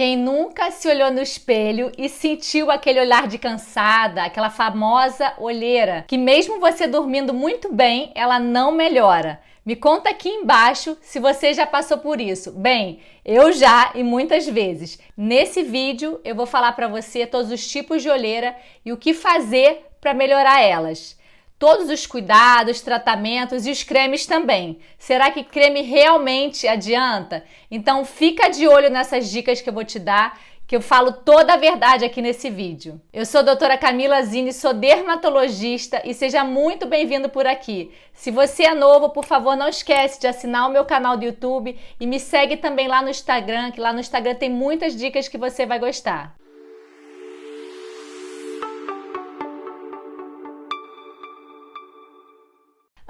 Quem nunca se olhou no espelho e sentiu aquele olhar de cansada, aquela famosa olheira, que mesmo você dormindo muito bem, ela não melhora? Me conta aqui embaixo se você já passou por isso. Bem, eu já e muitas vezes. Nesse vídeo eu vou falar para você todos os tipos de olheira e o que fazer para melhorar elas. Todos os cuidados, tratamentos e os cremes também. Será que creme realmente adianta? Então fica de olho nessas dicas que eu vou te dar, que eu falo toda a verdade aqui nesse vídeo. Eu sou a doutora Camila Zini, sou dermatologista e seja muito bem-vindo por aqui. Se você é novo, por favor, não esquece de assinar o meu canal do YouTube e me segue também lá no Instagram, que lá no Instagram tem muitas dicas que você vai gostar.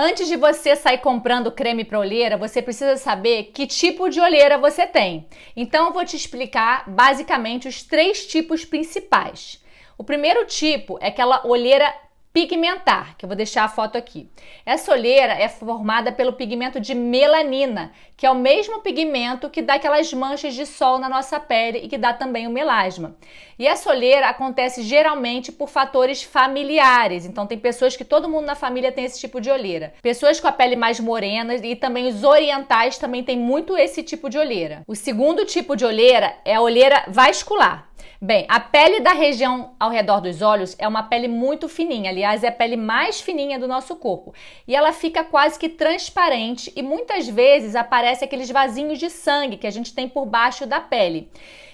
Antes de você sair comprando creme para olheira, você precisa saber que tipo de olheira você tem. Então eu vou te explicar basicamente os 3 tipos principais. O primeiro tipo é aquela olheira pigmentar, que eu vou deixar a foto aqui. Essa olheira é formada pelo pigmento de melanina, que é o mesmo pigmento que dá aquelas manchas de sol na nossa pele e que dá também o melasma. E essa olheira acontece geralmente por fatores familiares, então tem pessoas que todo mundo na família tem esse tipo de olheira. Pessoas com a pele mais morena e também os orientais também tem muito esse tipo de olheira. O segundo tipo de olheira é a olheira vascular. Bem, a pele da região ao redor dos olhos é uma pele muito fininha, aliás, é a pele mais fininha do nosso corpo. E ela fica quase que transparente e muitas vezes aparecem aqueles vasinhos de sangue que a gente tem por baixo da pele.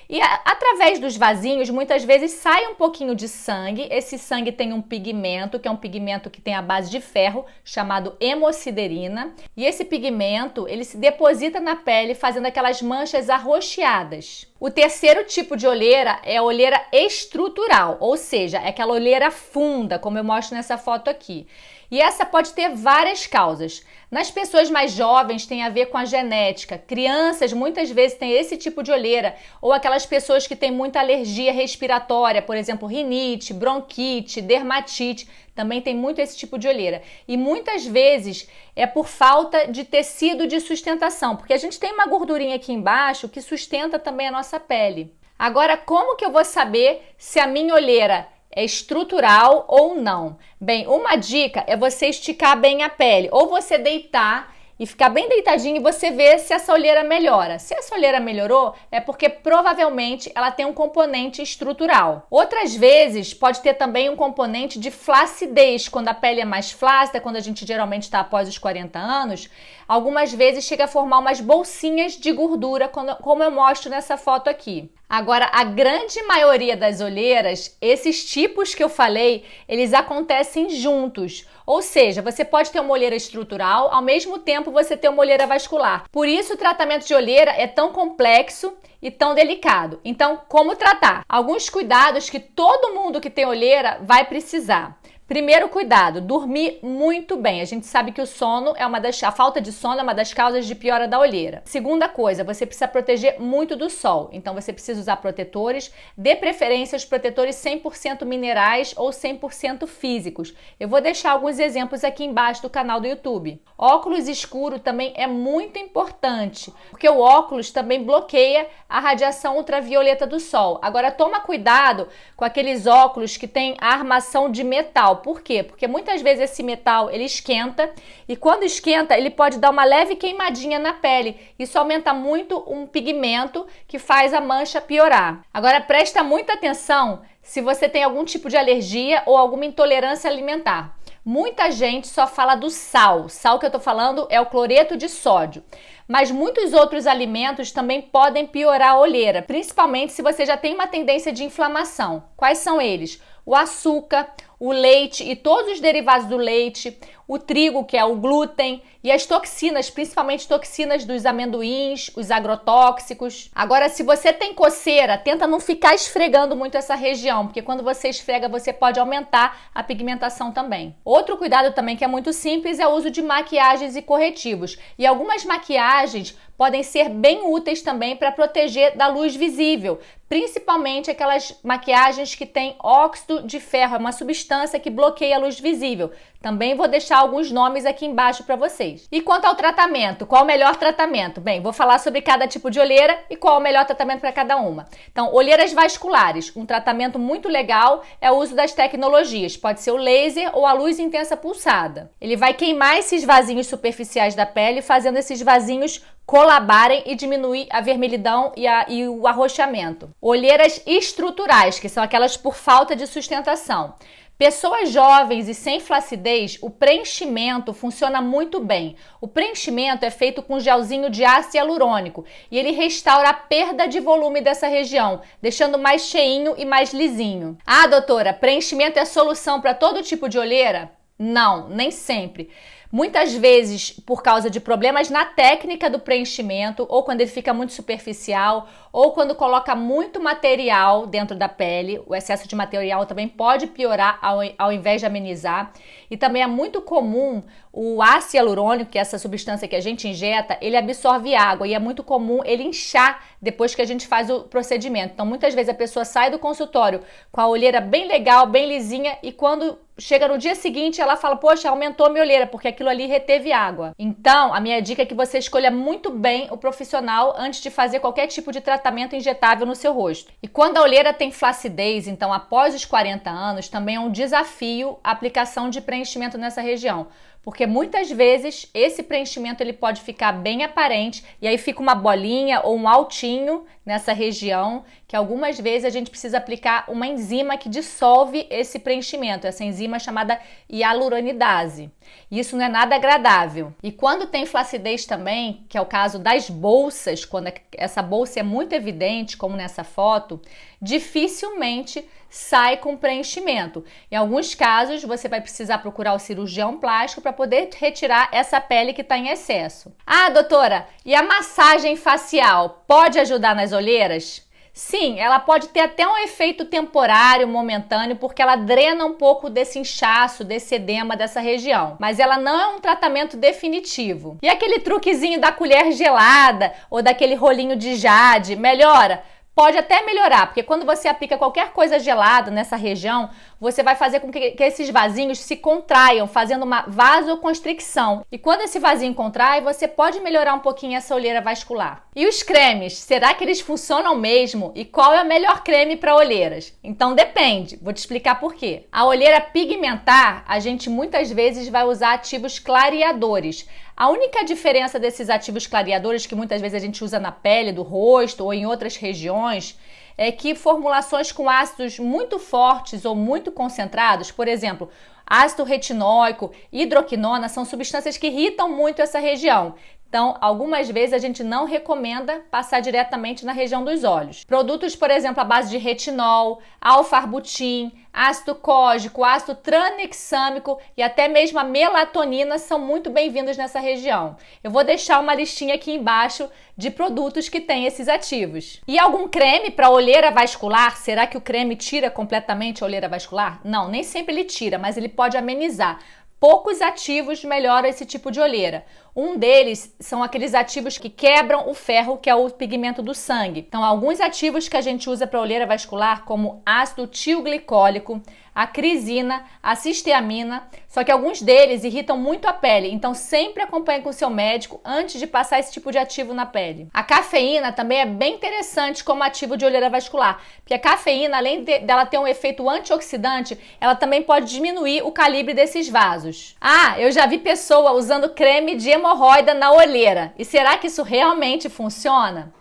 E através dos vasinhos, muitas vezes sai um pouquinho de sangue. Esse sangue tem um pigmento, que é um pigmento que tem a base de ferro, chamado hemosiderina. E esse pigmento, ele se deposita na pele, fazendo aquelas manchas arroxeadas. O terceiro tipo de olheira é a olheira estrutural, ou seja, é aquela olheira funda, como eu mostro nessa foto aqui. E essa pode ter várias causas. Nas pessoas mais jovens tem a ver com a genética. Crianças muitas vezes têm esse tipo de olheira, ou aquelas pessoas que têm muita alergia respiratória, por exemplo, rinite, bronquite, dermatite, também tem muito esse tipo de olheira. E muitas vezes é por falta de tecido de sustentação, porque a gente tem uma gordurinha aqui embaixo que sustenta também a nossa pele. Agora, como que eu vou saber se a minha olheira é estrutural ou não? Bem, uma dica é você esticar bem a pele, ou você deitar e ficar bem deitadinho e você vê se essa olheira melhora. Se essa olheira melhorou, é porque provavelmente ela tem um componente estrutural. Outras vezes pode ter também um componente de flacidez, quando a pele é mais flácida, quando a gente geralmente está após os 40 anos, algumas vezes chega a formar umas bolsinhas de gordura, como eu mostro nessa foto aqui. Agora, a grande maioria das olheiras, esses tipos que eu falei, eles acontecem juntos. Ou seja, você pode ter uma olheira estrutural, ao mesmo tempo você ter uma olheira vascular. Por isso o tratamento de olheira é tão complexo e tão delicado. Então, como tratar? Alguns cuidados que todo mundo que tem olheira vai precisar. Primeiro cuidado, dormir muito bem. A gente sabe que o sono a falta de sono é uma das causas de piora da olheira. Segunda coisa, você precisa proteger muito do sol. Então você precisa usar protetores, de preferência os protetores 100% minerais ou 100% físicos. Eu vou deixar alguns exemplos aqui embaixo do canal do YouTube. Óculos escuro também é muito importante, porque o óculos também bloqueia a radiação ultravioleta do sol. Agora toma cuidado com aqueles óculos que têm a armação de metal. Por quê? Porque muitas vezes esse metal ele esquenta e quando esquenta ele pode dar uma leve queimadinha na pele. Isso aumenta muito um pigmento que faz a mancha piorar. Agora presta muita atenção se você tem algum tipo de alergia ou alguma intolerância alimentar. Muita gente só fala do sal. Sal que eu tô falando é o cloreto de sódio. Mas muitos outros alimentos também podem piorar a olheira, principalmente se você já tem uma tendência de inflamação. Quais são eles? O açúcar, o leite e todos os derivados do leite, o trigo, que é o glúten, e as toxinas, principalmente toxinas dos amendoins, os agrotóxicos. Agora, se você tem coceira, tenta não ficar esfregando muito essa região, porque quando você esfrega, você pode aumentar a pigmentação também. Outro cuidado também que é muito simples é o uso de maquiagens e corretivos. E algumas maquiagens podem ser bem úteis também para proteger da luz visível, principalmente aquelas maquiagens que têm óxido de ferro, é uma substância que bloqueia a luz visível. Também vou deixar deixar alguns nomes aqui embaixo para vocês. E quanto ao tratamento, qual o melhor tratamento? Bem, vou falar sobre cada tipo de olheira e qual o melhor tratamento para cada uma. Então, olheiras vasculares, um tratamento muito legal é o uso das tecnologias. Pode ser o laser ou a luz intensa pulsada. Ele vai queimar esses vasinhos superficiais da pele, fazendo esses vasinhos colabarem e diminuir a vermelhidão e o arroxeamento. Olheiras estruturais, que são aquelas por falta de sustentação. Pessoas jovens e sem flacidez, o preenchimento funciona muito bem. O preenchimento é feito com gelzinho de ácido hialurônico e ele restaura a perda de volume dessa região, deixando mais cheinho e mais lisinho. Ah, doutora, preenchimento é solução para todo tipo de olheira? Não, nem sempre. Muitas vezes, por causa de problemas na técnica do preenchimento, ou quando ele fica muito superficial, ou quando coloca muito material dentro da pele, o excesso de material também pode piorar ao invés de amenizar. E também é muito comum o ácido hialurônico, que é essa substância que a gente injeta, ele absorve água e é muito comum ele inchar depois que a gente faz o procedimento. Então, muitas vezes a pessoa sai do consultório com a olheira bem legal, bem lisinha, e quando chega no dia seguinte, ela fala, poxa, aumentou a minha olheira, porque aquilo ali reteve água. Então, a minha dica é que você escolha muito bem o profissional antes de fazer qualquer tipo de tratamento injetável no seu rosto. E quando a olheira tem flacidez, então após os 40 anos, também é um desafio a aplicação de preenchimento nessa região. Porque muitas vezes esse preenchimento ele pode ficar bem aparente e aí fica uma bolinha ou um altinho nessa região, que algumas vezes a gente precisa aplicar uma enzima que dissolve esse preenchimento, essa enzima chamada hialuronidase. Isso não é nada agradável. E quando tem flacidez também, que é o caso das bolsas, quando essa bolsa é muito evidente, como nessa foto, dificilmente sai com preenchimento. Em alguns casos, você vai precisar procurar o cirurgião plástico para poder retirar essa pele que está em excesso. Ah, doutora, e a massagem facial pode ajudar nas olheiras? Sim, ela pode ter até um efeito temporário, momentâneo, porque ela drena um pouco desse inchaço, desse edema dessa região. Mas ela não é um tratamento definitivo. E aquele truquezinho da colher gelada ou daquele rolinho de jade, melhora? Pode até melhorar, porque quando você aplica qualquer coisa gelada nessa região, você vai fazer com que esses vasinhos se contraiam, fazendo uma vasoconstricção. E quando esse vasinho contrai, você pode melhorar um pouquinho essa olheira vascular. E os cremes, será que eles funcionam mesmo? E qual é o melhor creme para olheiras? Então depende, vou te explicar por quê. A olheira pigmentar, a gente muitas vezes vai usar ativos clareadores. A única diferença desses ativos clareadores que muitas vezes a gente usa na pele do rosto ou em outras regiões é que formulações com ácidos muito fortes ou muito concentrados, por exemplo, ácido retinóico, hidroquinona, são substâncias que irritam muito essa região. Então, algumas vezes a gente não recomenda passar diretamente na região dos olhos. Produtos, por exemplo, à base de retinol, alfa-arbutin, ácido cógico, ácido tranexâmico e até mesmo a melatonina são muito bem-vindos nessa região. Eu vou deixar uma listinha aqui embaixo de produtos que têm esses ativos. E algum creme para olheira vascular? Será que o creme tira completamente a olheira vascular? Não, nem sempre ele tira, mas ele pode amenizar. Poucos ativos melhoram esse tipo de olheira. Um deles são aqueles ativos que quebram o ferro, que é o pigmento do sangue. Então, alguns ativos que a gente usa para olheira vascular, como ácido tilglicólico, a crisina, a cisteamina, só que alguns deles irritam muito a pele, então sempre acompanhe com o seu médico antes de passar esse tipo de ativo na pele. A cafeína também é bem interessante como ativo de olheira vascular, porque a cafeína, além dela ter um efeito antioxidante, ela também pode diminuir o calibre desses vasos. Ah, eu já vi pessoa usando creme de hemorroida na olheira. E será que isso realmente funciona?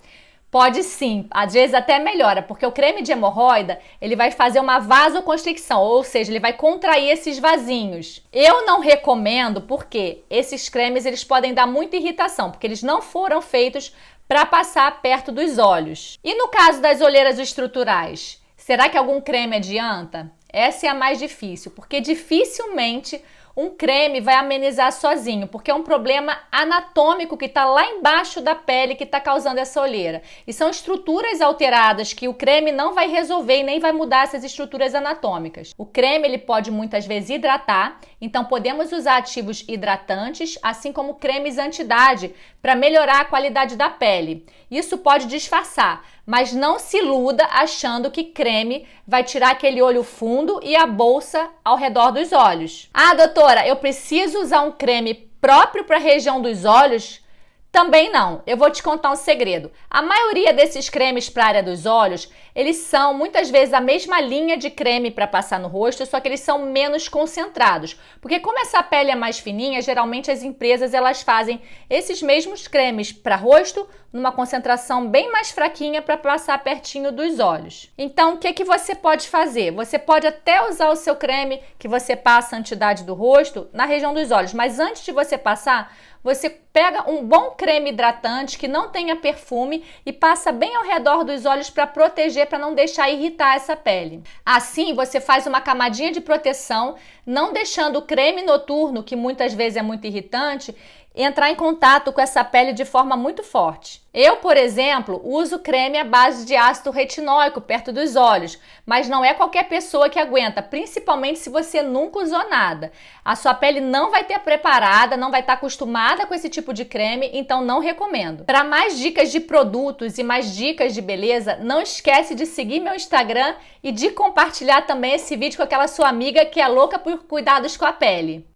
Pode sim, às vezes até melhora, porque o creme de hemorroida, ele vai fazer uma vasoconstricção, ou seja, ele vai contrair esses vasinhos. Eu não recomendo porque esses cremes eles podem dar muita irritação, porque eles não foram feitos para passar perto dos olhos. E no caso das olheiras estruturais, será que algum creme adianta? Essa é a mais difícil, porque dificilmente um creme vai amenizar sozinho, porque é um problema anatômico que está lá embaixo da pele que está causando essa olheira. E são estruturas alteradas que o creme não vai resolver e nem vai mudar essas estruturas anatômicas. O creme ele pode muitas vezes hidratar, então podemos usar ativos hidratantes, assim como cremes anti-idade, para melhorar a qualidade da pele. Isso pode disfarçar, Mas não se iluda achando que creme vai tirar aquele olho fundo e a bolsa ao redor dos olhos. Ah, doutora, eu preciso usar um creme próprio para a região dos olhos? Também não. Eu vou te contar um segredo. A maioria desses cremes para a área dos olhos, eles são muitas vezes a mesma linha de creme para passar no rosto, só que eles são menos concentrados. Porque como essa pele é mais fininha, geralmente as empresas elas fazem esses mesmos cremes para rosto numa concentração bem mais fraquinha para passar pertinho dos olhos. Então, o que você pode fazer? Você pode até usar o seu creme que você passa anti-idade do rosto na região dos olhos, mas antes de você passar, você pega um bom creme hidratante que não tenha perfume e passa bem ao redor dos olhos para proteger, para não deixar irritar essa pele. Assim, você faz uma camadinha de proteção, não deixando o creme noturno, que muitas vezes é muito irritante, entrar em contato com essa pele de forma muito forte. Eu, por exemplo, uso creme à base de ácido retinóico perto dos olhos, mas não é qualquer pessoa que aguenta, principalmente se você nunca usou nada. A sua pele não vai ter preparada, não vai estar acostumada com esse tipo de creme, então não recomendo. Para mais dicas de produtos e mais dicas de beleza, não esquece de seguir meu Instagram e de compartilhar também esse vídeo com aquela sua amiga que é louca por cuidados com a pele.